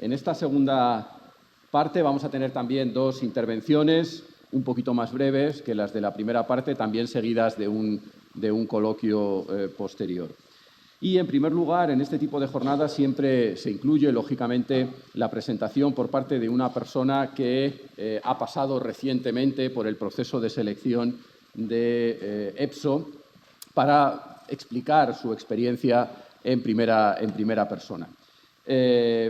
En esta segunda parte vamos a tener también dos intervenciones un poquito más breves que las de la primera parte, también seguidas de un coloquio posterior. Y, en primer lugar, en este tipo de jornadas siempre se incluye, lógicamente, la presentación por parte de una persona que ha pasado recientemente por el proceso de selección de EPSO para explicar su experiencia en primera persona.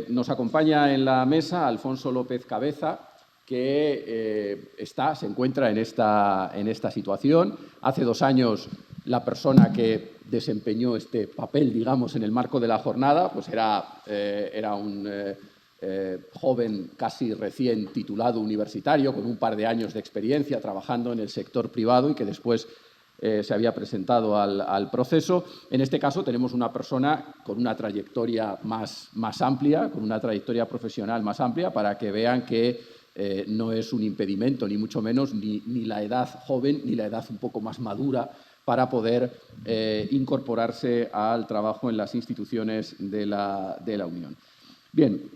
Nos acompaña en la mesa Alfonso López Cabeza, que se encuentra en esta situación. Hace 2 años la persona que desempeñó este papel, digamos, en el marco de la jornada, pues era un joven casi recién titulado universitario, con un par de años de experiencia trabajando en el sector privado y que después se había presentado al proceso. En este caso tenemos una persona con una trayectoria más amplia, con una trayectoria profesional más amplia, para que vean que no es un impedimento, ni mucho menos, ni la edad joven, ni la edad un poco más madura para poder incorporarse al trabajo en las instituciones de la Unión. Bien,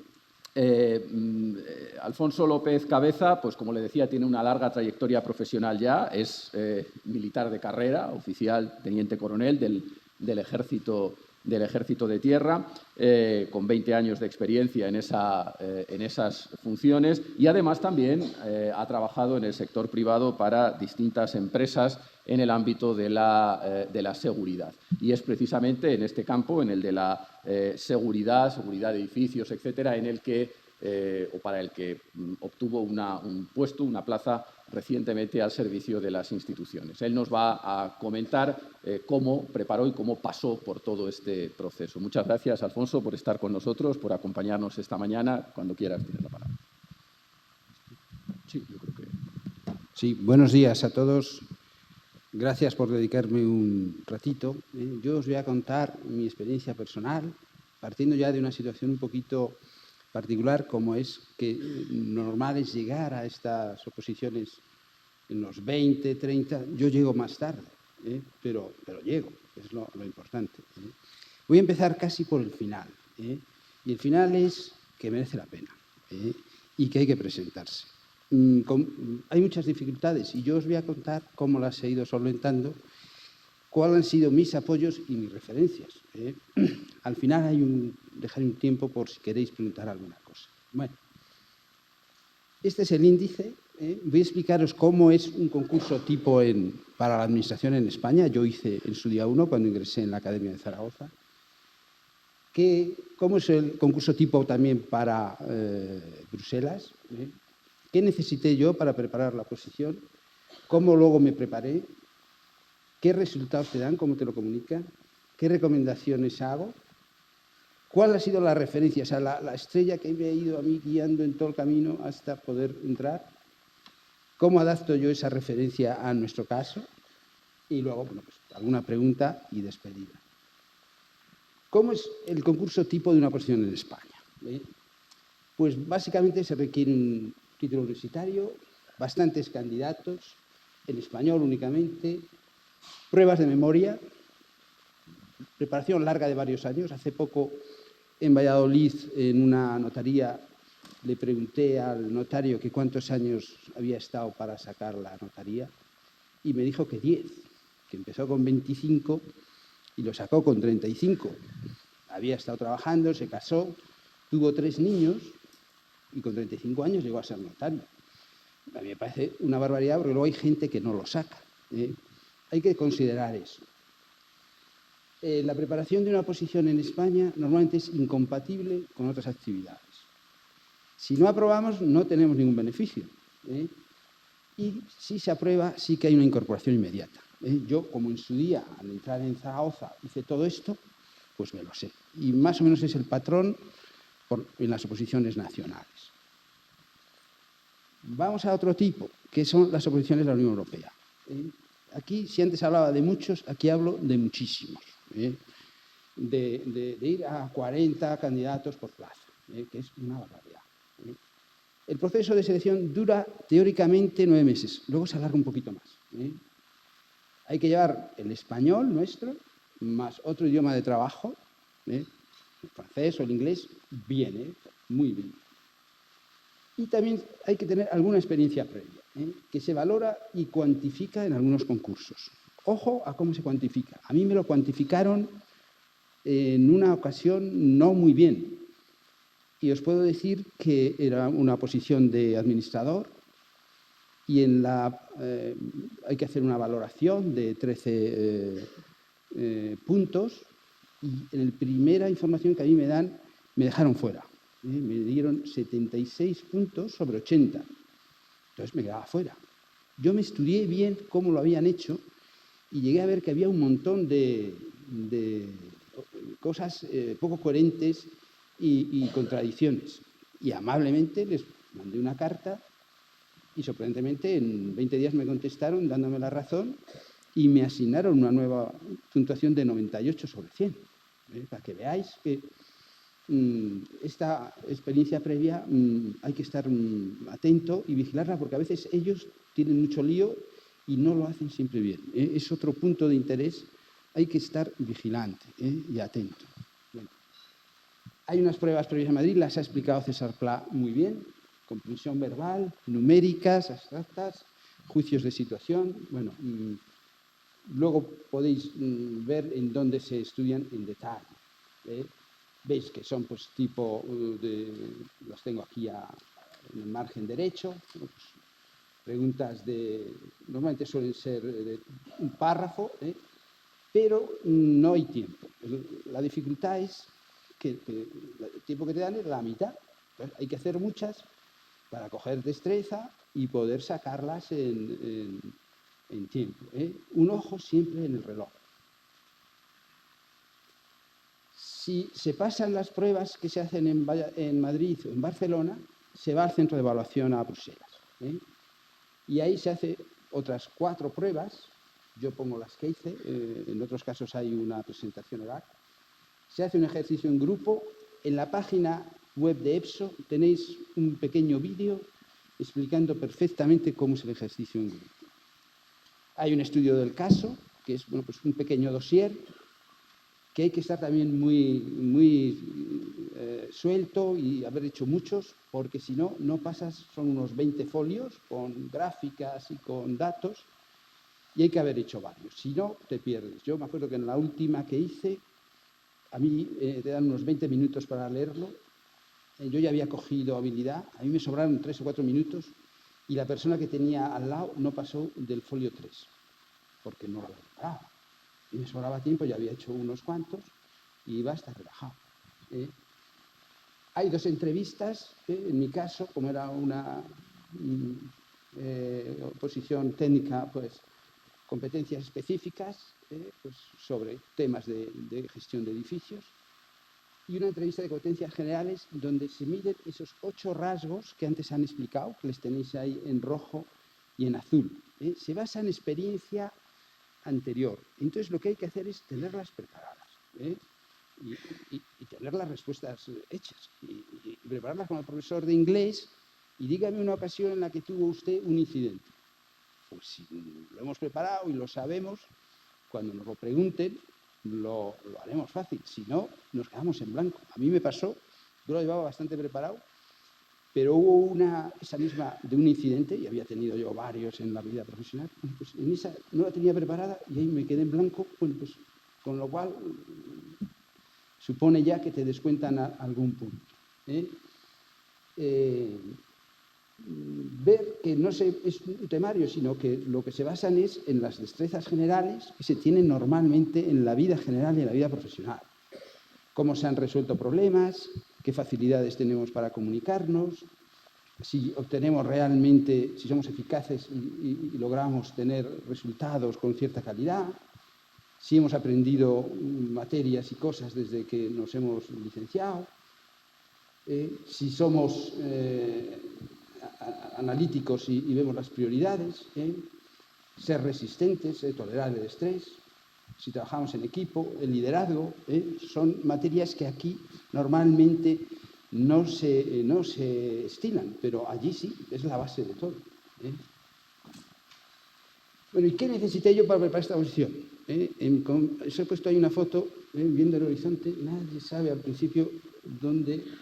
Alfonso López Cabeza, pues como le decía, tiene una larga trayectoria profesional ya, es militar de carrera, oficial, teniente coronel del Ejército de Tierra, con 20 años de experiencia en esas funciones, y además también ha trabajado en el sector privado para distintas empresas en el ámbito de la seguridad. Y es precisamente en este campo, en el de la seguridad de edificios, etcétera, en el que o para el que obtuvo un puesto, una plaza recientemente al servicio de las instituciones. Él nos va a comentar cómo preparó y cómo pasó por todo este proceso. Muchas gracias, Alfonso, por estar con nosotros, por acompañarnos esta mañana. Cuando quieras, tienes la palabra. Sí, yo creo que... Sí, buenos días a todos. Gracias por dedicarme un ratito. Yo os voy a contar mi experiencia personal, partiendo ya de una situación un poquito particular, como es que normal es llegar a estas oposiciones en los 20, 30. Yo llego más tarde, pero llego, es lo importante. Voy a empezar casi por el final. Y el final es que merece la pena y que hay que presentarse. Hay muchas dificultades y yo os voy a contar cómo las he ido solventando, cuáles han sido mis apoyos y mis referencias. Al final dejaré un tiempo por si queréis preguntar alguna cosa. Bueno, este es el índice. Voy a explicaros cómo es un concurso tipo para la administración en España. Yo hice en su día 1 cuando ingresé en la Academia de Zaragoza. ¿Cómo es el concurso tipo también para Bruselas? ¿Qué necesité yo para preparar la oposición? ¿Cómo luego me preparé? ¿Qué resultados te dan? ¿Cómo te lo comunican? ¿Qué recomendaciones hago? ¿Cuál ha sido la referencia? O sea, la estrella que me ha ido a mí guiando en todo el camino hasta poder entrar. ¿Cómo adapto yo esa referencia a nuestro caso? Y luego, bueno, pues, alguna pregunta y despedida. ¿Cómo es el concurso tipo de una oposición en España? Pues básicamente se requiere un título universitario, bastantes candidatos, en español únicamente, pruebas de memoria, preparación larga de varios años. Hace poco en Valladolid, en una notaría, le pregunté al notario que cuántos años había estado para sacar la notaría y me dijo que 10, que empezó con 25 y lo sacó con 35. Había estado trabajando, se casó, tuvo 3 niños y con 35 años llegó a ser notario. A mí me parece una barbaridad porque luego hay gente que no lo saca. Hay que considerar eso. La preparación de una oposición en España normalmente es incompatible con otras actividades. Si no aprobamos, no tenemos ningún beneficio. Y si se aprueba, sí que hay una incorporación inmediata. Yo, como en su día, al entrar en Zaragoza, hice todo esto, pues me lo sé. Y más o menos es el patrón en las oposiciones nacionales. Vamos a otro tipo, que son las oposiciones de la Unión Europea. Aquí, si antes hablaba de muchos, aquí hablo de muchísimos. De ir a 40 candidatos por plaza, que es una barbaridad. El proceso de selección dura teóricamente 9 meses, luego se alarga un poquito más. Hay que llevar el español nuestro, más otro idioma de trabajo, el francés o el inglés, bien, muy bien. Y también hay que tener alguna experiencia previa, que se valora y cuantifica en algunos concursos. Ojo a cómo se cuantifica. A mí me lo cuantificaron en una ocasión no muy bien. Y os puedo decir que era una posición de administrador y hay que hacer una valoración de 13 puntos, y en la primera información que a mí me dan me dejaron fuera. Me dieron 76 puntos sobre 80. Entonces me quedaba fuera. Yo me estudié bien cómo lo habían hecho y llegué a ver que había un montón de cosas poco coherentes y contradicciones. Y amablemente les mandé una carta y sorprendentemente en 20 días me contestaron dándome la razón y me asignaron una nueva puntuación de 98 sobre 100. Para que veáis que esta experiencia previa hay que estar atento y vigilarla, porque a veces ellos tienen mucho lío y no lo hacen siempre bien. Es otro punto de interés. Hay que estar vigilante y atento. Bueno. Hay unas pruebas previas en Madrid, las ha explicado César Pla muy bien: comprensión verbal, numéricas, abstractas, juicios de situación. Bueno, luego podéis ver en dónde se estudian en detalle. Veis que son pues tipo las tengo aquí en el margen derecho, pues, preguntas normalmente suelen ser de un párrafo, pero no hay tiempo. La dificultad es que el tiempo que te dan es la mitad. Entonces, hay que hacer muchas para coger destreza y poder sacarlas en tiempo. Un ojo siempre en el reloj. Si se pasan las pruebas que se hacen en Madrid o en Barcelona, se va al centro de evaluación a Bruselas. Y ahí se hace otras 4 pruebas. Yo pongo las que hice, en otros casos hay una presentación oral. Se hace un ejercicio en grupo. En la página web de EPSO tenéis un pequeño vídeo explicando perfectamente cómo es el ejercicio en grupo. Hay un estudio del caso, que es pues un pequeño dossier, que hay que estar también muy suelto y haber hecho muchos, porque si no, no pasas, son unos 20 folios con gráficas y con datos, y hay que haber hecho varios, si no, te pierdes. Yo me acuerdo que en la última que hice, a mí te dan unos 20 minutos para leerlo, yo ya había cogido habilidad, a mí me sobraron 3 o 4 minutos, y la persona que tenía al lado no pasó del folio 3, porque no lo había preparado. Y me sobraba tiempo, ya había hecho unos cuantos y iba a estar relajado. Hay 2 entrevistas, en mi caso, como era una oposición técnica, pues competencias específicas, pues, sobre temas de gestión de edificios, y una entrevista de competencias generales donde se miden esos 8 rasgos que antes han explicado, que les tenéis ahí en rojo y en azul. Se basa en experiencia anterior. Entonces lo que hay que hacer es tenerlas preparadas y tener las respuestas hechas y prepararlas con el profesor de inglés. Y dígame una ocasión en la que tuvo usted un incidente. Pues si lo hemos preparado y lo sabemos, cuando nos lo pregunten lo haremos fácil. Si no, nos quedamos en blanco. A mí me pasó, yo lo llevaba bastante preparado, pero hubo esa misma de un incidente, y había tenido yo varios en la vida profesional, pues en esa no la tenía preparada y ahí me quedé en blanco, pues con lo cual supone ya que te descuentan algún punto. Ver que no es un temario, sino que lo que se basan es en las destrezas generales que se tienen normalmente en la vida general y en la vida profesional. Cómo se han resuelto problemas, qué facilidades tenemos para comunicarnos, si obtenemos realmente, si somos eficaces y logramos tener resultados con cierta calidad, si hemos aprendido materias y cosas desde que nos hemos licenciado, si somos analíticos y vemos las prioridades, ser resistentes, tolerar el estrés, si trabajamos en equipo, el liderazgo, son materias que aquí normalmente no se estilan, pero allí sí, es la base de todo. Bueno, ¿y qué necesité yo para preparar esta posición? Os he puesto ahí una foto, viendo el horizonte, nadie sabe al principio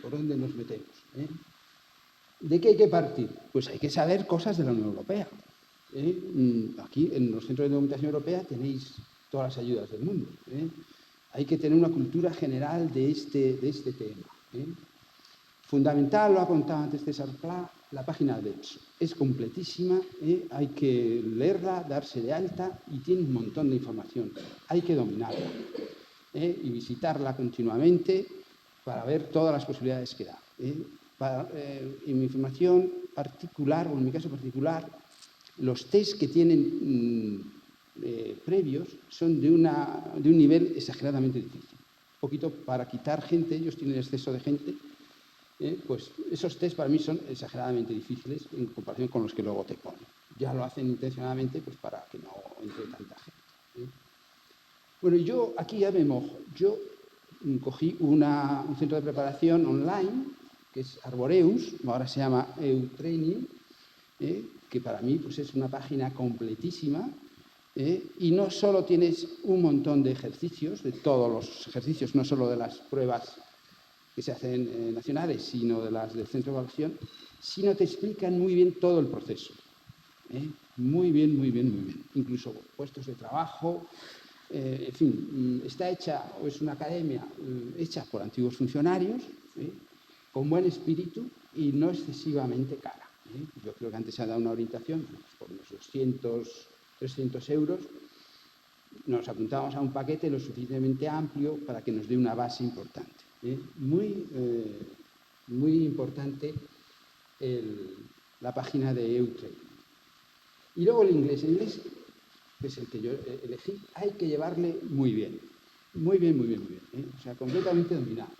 por dónde nos metemos. ¿De qué hay que partir? Pues hay que saber cosas de la Unión Europea. Aquí, en los centros de documentación europea, tenéis todas las ayudas del mundo. Hay que tener una cultura general de este tema. Fundamental, lo ha contado antes César Pla, la página de EPSO. Es completísima, hay que leerla, darse de alta y tiene un montón de información. Hay que dominarla y visitarla continuamente para ver todas las posibilidades que da. En mi información particular, o en mi caso particular, los test que tienen previos son de un nivel exageradamente difícil. Un poquito para quitar gente, ellos tienen exceso de gente, pues esos test para mí son exageradamente difíciles en comparación con los que luego te ponen. Ya lo hacen intencionadamente pues para que no entre tanta gente. Bueno, yo aquí ya me mojo. Yo cogí un centro de preparación online, que es Arboreus, ahora se llama EUTraining, que para mí pues es una página completísima, y no solo tienes un montón de ejercicios, de todos los ejercicios, no solo de las pruebas que se hacen nacionales, sino de las del centro de evaluación, sino te explican muy bien todo el proceso. Muy bien, muy bien, muy bien. Incluso puestos de trabajo, en fin, está hecha, o es una academia hecha por antiguos funcionarios, con buen espíritu y no excesivamente cara. Yo creo que antes se ha dado una orientación pues, por unos 200, 300 euros. Nos apuntamos a un paquete lo suficientemente amplio para que nos dé una base importante. Muy importante la página de EUTraining. Y luego el inglés. El inglés, que es el que yo elegí, hay que llevarle muy bien. Muy bien, muy bien, muy bien. O sea, completamente dominado.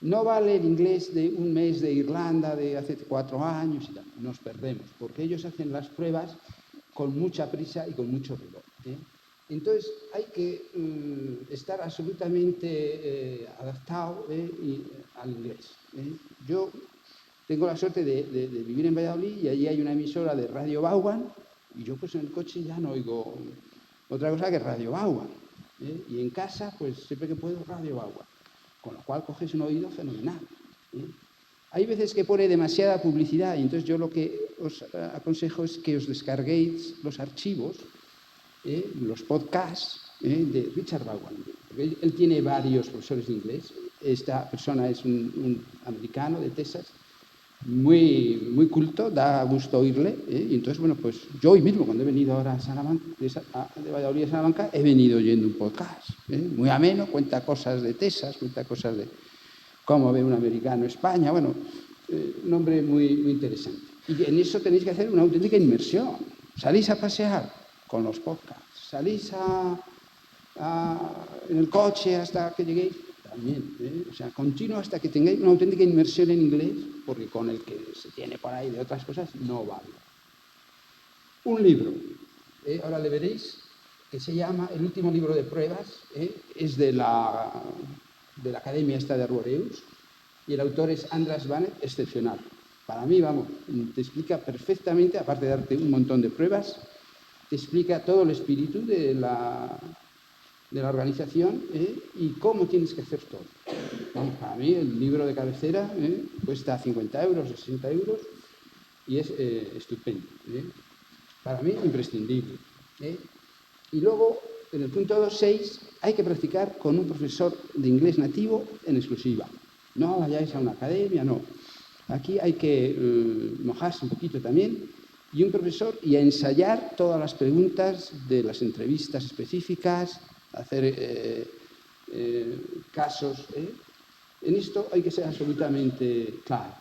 No vale el inglés de un mes de Irlanda de hace 4 años y tal. Nos perdemos, porque ellos hacen las pruebas con mucha prisa y con mucho rigor. Entonces, hay que estar absolutamente adaptado al inglés. Yo tengo la suerte de vivir en Valladolid y allí hay una emisora de Radio Vaughan y yo pues en el coche ya no oigo otra cosa que Radio Vaughan. Y en casa, pues siempre que puedo, Radio Vaughan. Con lo cual coges un oído fenomenal. Hay veces que pone demasiada publicidad y entonces yo lo que os aconsejo es que os descarguéis los archivos, los podcasts de Richard Vaughan. Él tiene varios profesores de inglés. Esta persona es un americano de Texas, muy, muy culto, da gusto oírle. Y entonces, bueno, pues yo hoy mismo, cuando he venido ahora a Salamanca, de Valladolid a Salamanca, he venido oyendo un podcast. Muy ameno, cuenta cosas de Texas, cuenta cosas de cómo ve un americano España. Bueno, un hombre muy, muy interesante. Y en eso tenéis que hacer una auténtica inmersión. Salís a pasear con los podcasts, salís en el coche hasta que lleguéis, también, o sea, continuo hasta que tengáis una auténtica inmersión en inglés, porque con el que se tiene por ahí de otras cosas no vale. Un libro, ahora le veréis, que se llama El último libro de pruebas, es de la Academia esta de Arboreus, y el autor es Andras Banet, excepcional. Para mí, vamos, te explica perfectamente, aparte de darte un montón de pruebas, te explica todo el espíritu de la organización y cómo tienes que hacer todo. Vamos, para mí el libro de cabecera cuesta 50 euros, 60 euros y es estupendo. Para mí imprescindible. Y luego, en el punto 2.6, hay que practicar con un profesor de inglés nativo en exclusiva. No vayáis a una academia, no. Aquí hay que mojarse un poquito también y un profesor y a ensayar todas las preguntas de las entrevistas específicas, hacer casos. En esto hay que ser absolutamente claro.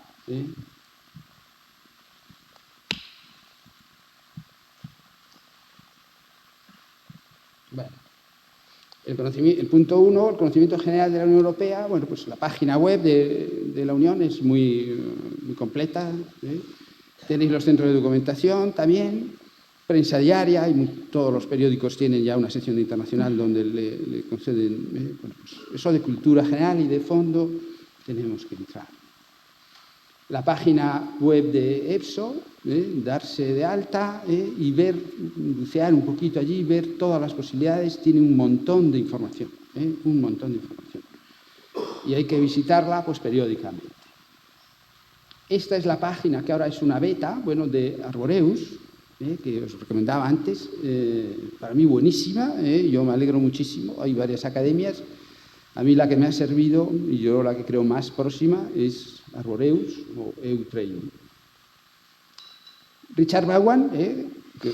Bueno, el punto 1, el conocimiento general de la Unión Europea. Bueno, pues la página web de la Unión es muy, muy completa. Tenéis los centros de documentación también. Prensa diaria, y todos los periódicos tienen ya una sección internacional donde le conceden, bueno, pues eso de cultura general y de fondo tenemos que entrar. la página web de EPSO, darse de alta y ver, bucear un poquito allí, ver todas las posibilidades. Tiene un montón de información, un montón de información. Y hay que visitarla pues periódicamente. Esta es la página que ahora es una beta, bueno, de Arboreus, que os recomendaba antes, para mí buenísima, yo me alegro muchísimo. Hay varias academias. A mí la que me ha servido, y yo la que creo más próxima, es Arboreus o EUTraining. Richard Vaughan,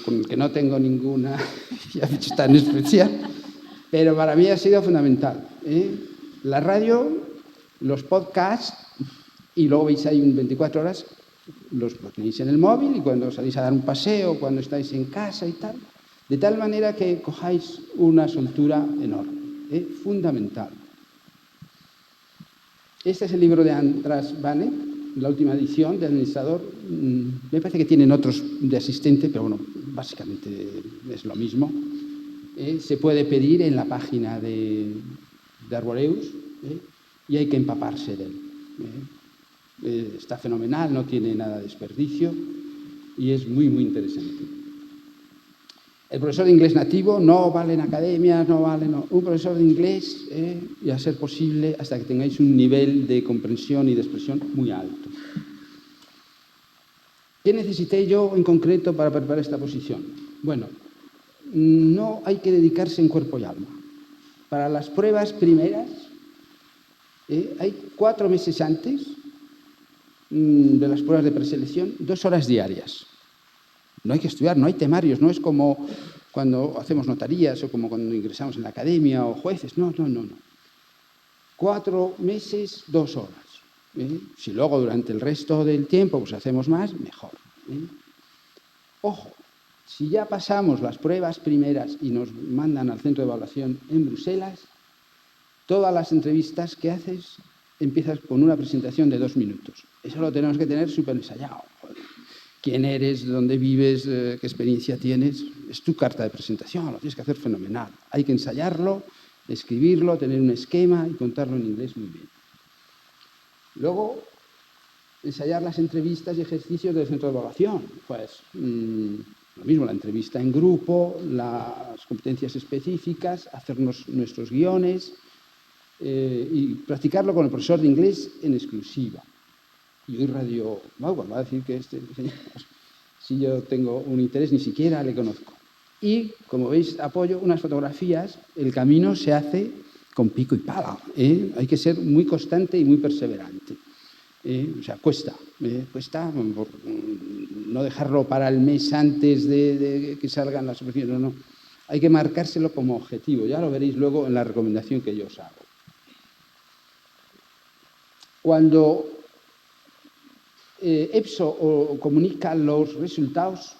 con el que no tengo ninguna amistad en especial, pero para mí ha sido fundamental. La radio, los podcasts, y luego veis ahí un 24 horas, los tenéis en el móvil y cuando salís a dar un paseo, cuando estáis en casa y tal, de tal manera que cojáis una soltura enorme, fundamental. Este es el libro de András Vanek, la última edición de administrador. Me parece que tienen otros de asistente, pero bueno, básicamente es lo mismo. Se puede pedir en la página de Arboreus y hay que empaparse de él. Está fenomenal, no tiene nada de desperdicio y es muy, muy interesante. El profesor de inglés nativo no vale en academias, no vale, no. Un profesor de inglés, y a ser posible, hasta que tengáis un nivel de comprensión y de expresión muy alto. ¿Qué necesité yo en concreto para preparar esta posición? Bueno, no hay que dedicarse en cuerpo y alma. Para las pruebas primeras, hay 4 meses antes de las pruebas de preselección, 2 horas diarias. No hay que estudiar, no hay temarios, no es como cuando hacemos notarías o como cuando ingresamos en la academia o jueces. No. 4 meses, 2 horas. Si luego durante el resto del tiempo pues hacemos más, mejor. Ojo, si ya pasamos las pruebas primeras y nos mandan al centro de evaluación en Bruselas, todas las entrevistas que haces empiezas con una presentación de 2 minutos. Eso lo tenemos que tener súper ensayado. ¿Quién eres? ¿Dónde vives? ¿Qué experiencia tienes? Es tu carta de presentación, lo tienes que hacer fenomenal. Hay que ensayarlo, escribirlo, tener un esquema y contarlo en inglés muy bien. Luego, ensayar las entrevistas y ejercicios del centro de evaluación. Pues lo mismo, la entrevista en grupo, las competencias específicas, hacernos nuestros guiones y practicarlo con el profesor de inglés en exclusiva. Y hoy Radio Vaughan va a decir que este señor, si yo tengo un interés, ni siquiera le conozco. Y, como veis, apoyo unas fotografías. El camino se hace con pico y pala. Hay que ser muy constante y muy perseverante. O sea, cuesta por no dejarlo para el mes antes de que salgan las opciones. No. Hay que marcárselo como objetivo. Ya lo veréis luego en la recomendación que yo os hago. Cuando EPSO comunica los resultados,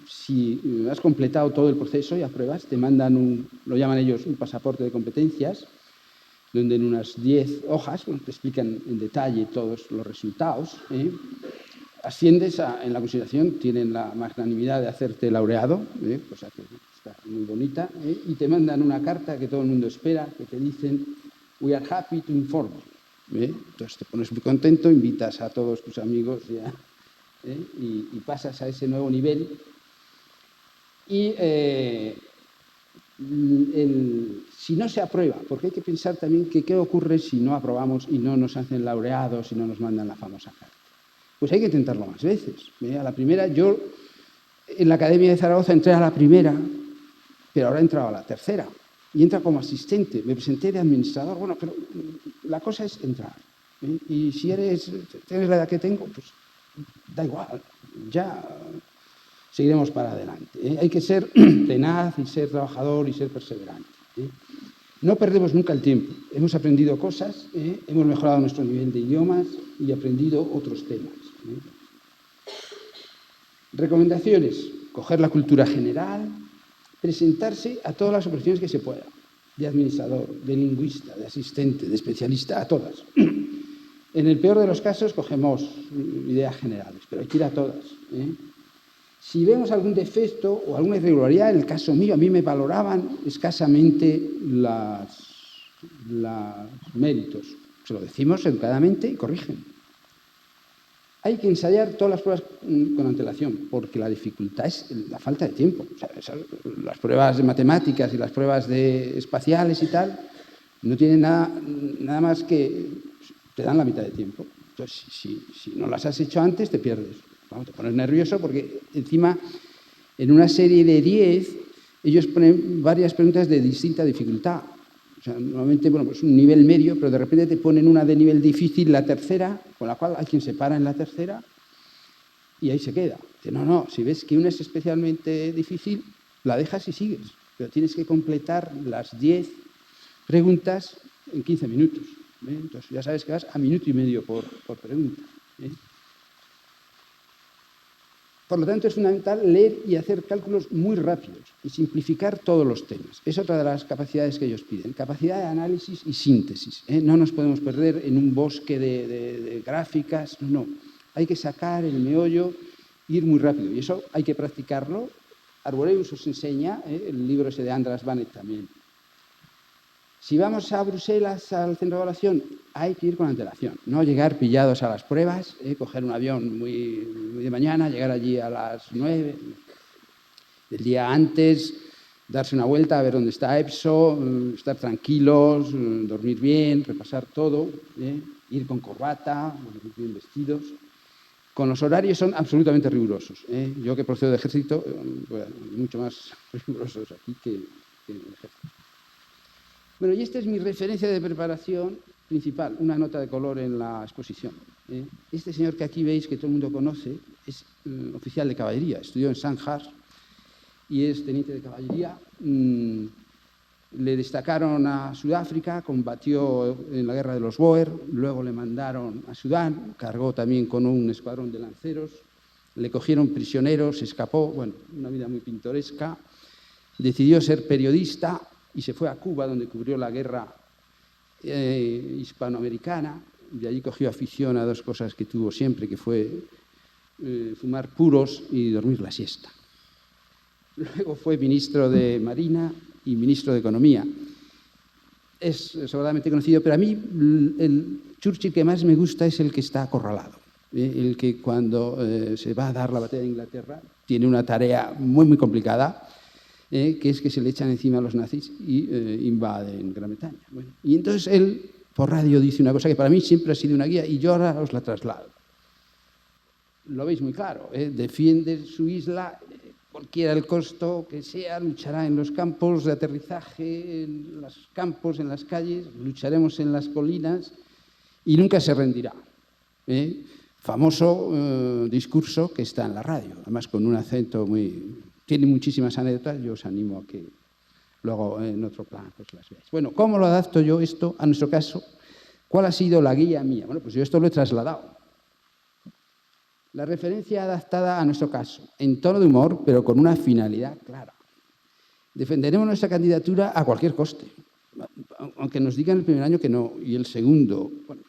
si has completado todo el proceso y apruebas, te mandan lo llaman ellos un pasaporte de competencias, donde en unas 10 hojas te explican en detalle todos los resultados. Asciendes en la consideración, tienen la magnanimidad de hacerte laureado, cosa que está muy bonita, y te mandan una carta que todo el mundo espera, que te dicen "We are happy to inform you". Entonces te pones muy contento, invitas a todos tus amigos ya, y pasas a ese nuevo nivel. Y si no se aprueba, porque hay que pensar también que qué ocurre si no aprobamos y no nos hacen laureados y no nos mandan la famosa carta. Pues hay que intentarlo más veces. A la primera, yo en la Academia de Zaragoza entré a la primera, pero ahora he entrado a la tercera. Y entra como asistente. Me presenté de administrador. Bueno, pero la cosa es entrar. Y si tienes la edad que tengo, pues da igual. Ya seguiremos para adelante. Hay que ser tenaz y ser trabajador y ser perseverante. No perdemos nunca el tiempo. Hemos aprendido cosas, hemos mejorado nuestro nivel de idiomas y aprendido otros temas. Recomendaciones. Coger la cultura general, presentarse a todas las oposiciones que se pueda, de administrador, de lingüista, de asistente, de especialista, a todas. En el peor de los casos cogemos ideas generales, pero hay que ir a todas. Si vemos algún defecto o alguna irregularidad, en el caso mío, a mí me valoraban escasamente los méritos. Se lo decimos educadamente y corrigen. hay que ensayar todas las pruebas con antelación, porque la dificultad es la falta de tiempo. O sea, las pruebas de matemáticas y las pruebas espaciales y tal no tienen nada más que te dan la mitad de tiempo. Entonces, si no las has hecho antes, te pierdes. Vamos, te pones nervioso porque encima en una serie de 10 ellos ponen varias preguntas de distinta dificultad. O sea, normalmente, bueno, pues un nivel medio, pero de repente te ponen una de nivel difícil, la tercera, con la cual hay quien se para en la tercera y ahí se queda. Dice, no, si ves que una es especialmente difícil, la dejas y sigues. Pero tienes que completar las 10 preguntas en 15 minutos. Entonces ya sabes que vas a minuto y medio por pregunta. Por lo tanto, es fundamental leer y hacer cálculos muy rápidos y simplificar todos los temas. Es otra de las capacidades que ellos piden. Capacidad de análisis y síntesis. No nos podemos perder en un bosque de gráficas. No. Hay que sacar el meollo, ir muy rápido. Y eso hay que practicarlo. Arboreus os enseña, el libro ese de Andras Bannett también. Si vamos a Bruselas, al centro de evaluación, hay que ir con antelación. No llegar pillados a las pruebas, coger un avión muy de mañana, llegar allí a las 9, el día antes, darse una vuelta a ver dónde está EPSO, estar tranquilos, dormir bien, repasar todo, ir con corbata, bien vestidos. Con los horarios son absolutamente rigurosos. Yo que procedo de ejército, mucho más rigurosos aquí que en el ejército. Bueno, y esta es mi referencia de preparación principal, una nota de color en la exposición. Este señor que aquí veis, que todo el mundo conoce, es oficial de caballería, estudió en Sandhurst y es teniente de caballería. Le destacaron a Sudáfrica, combatió en la guerra de los Boer, luego le mandaron a Sudán, cargó también con un escuadrón de lanceros, le cogieron prisionero, se escapó, bueno, una vida muy pintoresca, decidió ser periodista y se fue a Cuba, donde cubrió la guerra hispanoamericana. De allí cogió afición a dos cosas que tuvo siempre, que fue fumar puros y dormir la siesta. Luego fue ministro de Marina y ministro de Economía. Es sobradamente conocido, pero a mí el Churchill que más me gusta es el que está acorralado. El que cuando se va a dar la batalla de Inglaterra tiene una tarea muy, muy complicada, que es que se le echan encima a los nazis y invaden Gran Bretaña. Bueno, y entonces él, por radio, dice una cosa que para mí siempre ha sido una guía y yo ahora os la traslado. Lo veis muy claro, defiende su isla, cualquiera el costo que sea, luchará en los campos de aterrizaje, en los campos, en las calles, lucharemos en las colinas y nunca se rendirá. Famoso discurso que está en la radio, además con un acento muy... Tiene muchísimas anécdotas, yo os animo a que luego en otro plan pues las veáis. Bueno, ¿cómo lo adapto yo esto a nuestro caso? ¿Cuál ha sido la guía mía? Bueno, pues yo esto lo he trasladado. La referencia adaptada a nuestro caso, en tono de humor, pero con una finalidad clara. Defenderemos nuestra candidatura a cualquier coste, aunque nos digan el primer año que no, y el segundo. Bueno,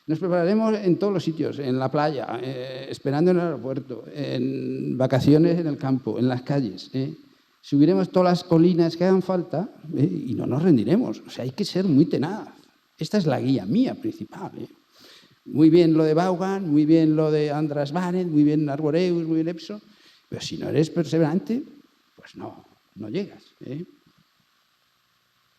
nos prepararemos en todos los sitios, en la playa, esperando en el aeropuerto, en vacaciones en el campo, en las calles. Subiremos todas las colinas que hagan falta y no nos rendiremos. O sea, hay que ser muy tenaz. Esta es la guía mía principal. Muy bien lo de Vaughan, muy bien lo de Andras Bannett, muy bien Arboreus, muy bien EPSO, pero si no eres perseverante, pues no llegas.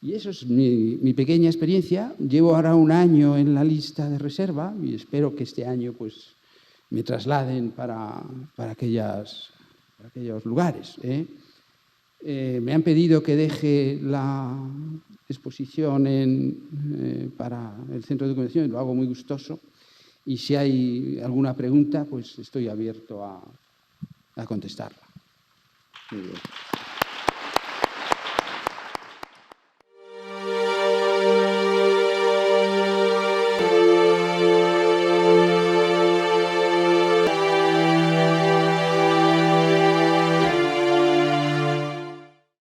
Y eso es mi pequeña experiencia. Llevo ahora un año en la lista de reserva y espero que este año pues, me trasladen para aquellos lugares. Me han pedido que deje la exposición para el centro de documentación y lo hago muy gustoso. Y si hay alguna pregunta, pues estoy abierto a contestarla. Muy bien.